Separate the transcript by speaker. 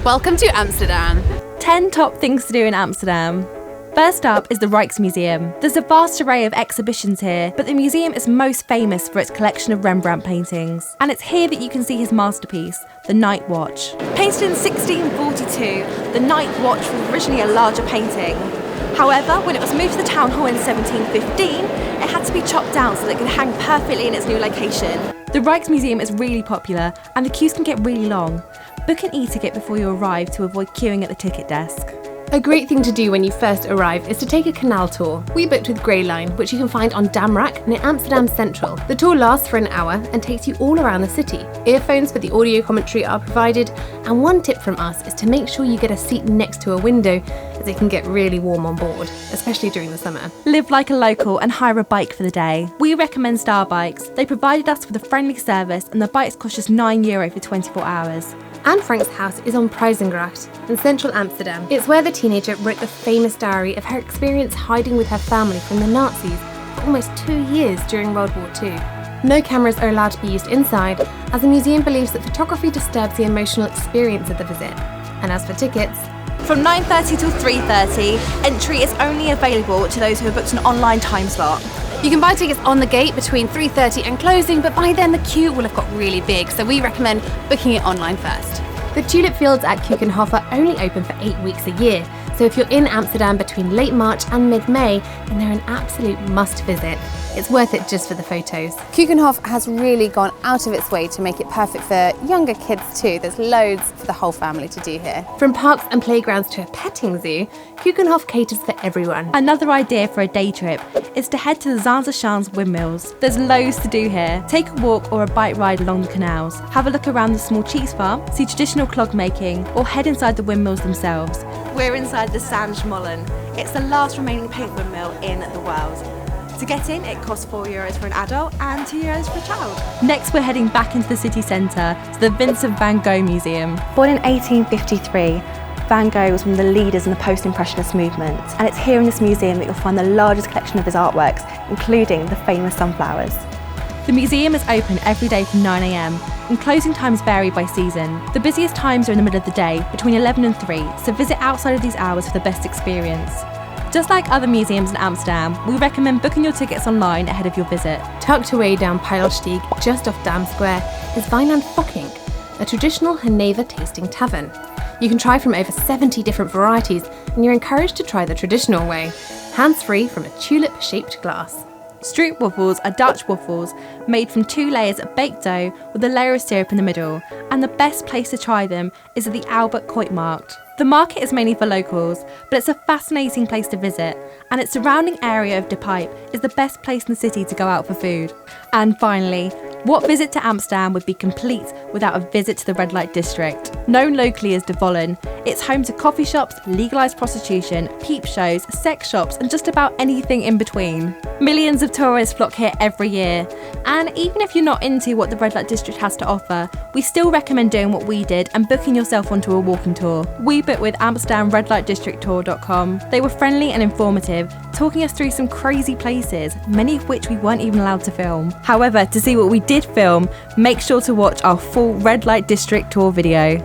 Speaker 1: Welcome to Amsterdam.
Speaker 2: 10 top things to do in Amsterdam. First up is the Rijksmuseum. There's a vast array of exhibitions here, but the museum is most famous for its collection of Rembrandt paintings. And it's here that you can see his masterpiece, the Night Watch. Painted in 1642, the Night Watch was originally a larger painting. However, when it was moved to the town hall in 1715, it had to be chopped down so that it could hang perfectly in its new location. The Rijksmuseum is really popular, and the queues can get really long. Book an e-ticket before you arrive to avoid queuing at the ticket desk.
Speaker 1: A great thing to do when you first arrive is to take a canal tour. We booked with Grey Line, which you can find on Damrak near Amsterdam Centraal. The tour lasts for an hour and takes you all around the city. Earphones for the audio commentary are provided, and one tip from us is to make sure you get a seat next to a window, as it can get really warm on board, especially during the summer.
Speaker 2: Live like a local and hire a bike for the day. We recommend Star Bikes. They provided us with a friendly service, and the bikes cost just €9 for 24 hours.
Speaker 1: Anne Frank's house is on Prijzengracht in central Amsterdam. It's where the teenager wrote the famous diary of her experience hiding with her family from the Nazis for almost 2 years during World War II. No cameras are allowed to be used inside, as the museum believes that photography disturbs the emotional experience of the visit. And as for tickets,
Speaker 2: from 9:30 till 3:30, entry is only available to those who have booked an online time slot.
Speaker 1: You can buy tickets on the gate between 3:30 and closing, but by then the queue will have got really big, so we recommend booking it online first. The tulip fields at Keukenhof are only open for 8 weeks a year, so if you're in Amsterdam between late March and mid-May, then they're an absolute must visit. It's worth it just for the photos.
Speaker 3: Keukenhof has really gone out of its way to make it perfect for younger kids too. There's loads for the whole family to do here.
Speaker 1: From parks and playgrounds to a petting zoo, Keukenhof caters for everyone.
Speaker 2: Another idea for a day trip is to head to the Zaanse windmills. There's loads to do here. Take a walk or a bike ride along the canals. Have a look around the small cheese farm, see traditional clog making, or head inside the windmills themselves. We're inside the Sandsmollen. It's the last remaining paint windmill in the world. To get in, it costs €4 for an adult and €2 for a child. Next, we're heading back into the city centre to the Vincent van Gogh Museum. Born in 1853, Van Gogh was one of the leaders in the post-impressionist movement, and it's here in this museum that you'll find the largest collection of his artworks, including the famous sunflowers. The museum is open every day from 9 a.m, and closing times vary by season. The busiest times are in the middle of the day, between 11 and 3, so visit outside of these hours for the best experience. Just like other museums in Amsterdam, we recommend booking your tickets online ahead of your visit.
Speaker 1: Tucked away down Pijlsteeg, just off Dam Square, is Wijn en Fokking, a traditional Geneva tasting tavern. You can try from over 70 different varieties, and you're encouraged to try the traditional way, hands-free from a tulip-shaped glass.
Speaker 2: Stroop waffles are Dutch waffles made from 2 layers of baked dough with a layer of syrup in the middle, and the best place to try them is at the Albert Kuipmarkt. The market is mainly for locals, but it's a fascinating place to visit, and its surrounding area of De Pijp is the best place in the city to go out for food. And finally, what visit to Amsterdam would be complete without a visit to the Redlight District? Known locally as De Vollen, it's home to coffee shops, legalised prostitution, peep shows, sex shops, and just about anything in between. Millions of tourists flock here every year, and even if you're not into what the Redlight District has to offer, we still recommend doing what we did and booking yourself onto a walking tour. We booked with AmsterdamRedlightDistrictTour.com. They were friendly and informative, talking us through some crazy places, many of which we weren't even allowed to film. However, to see what we did film, make sure to watch our full Red Light District tour video.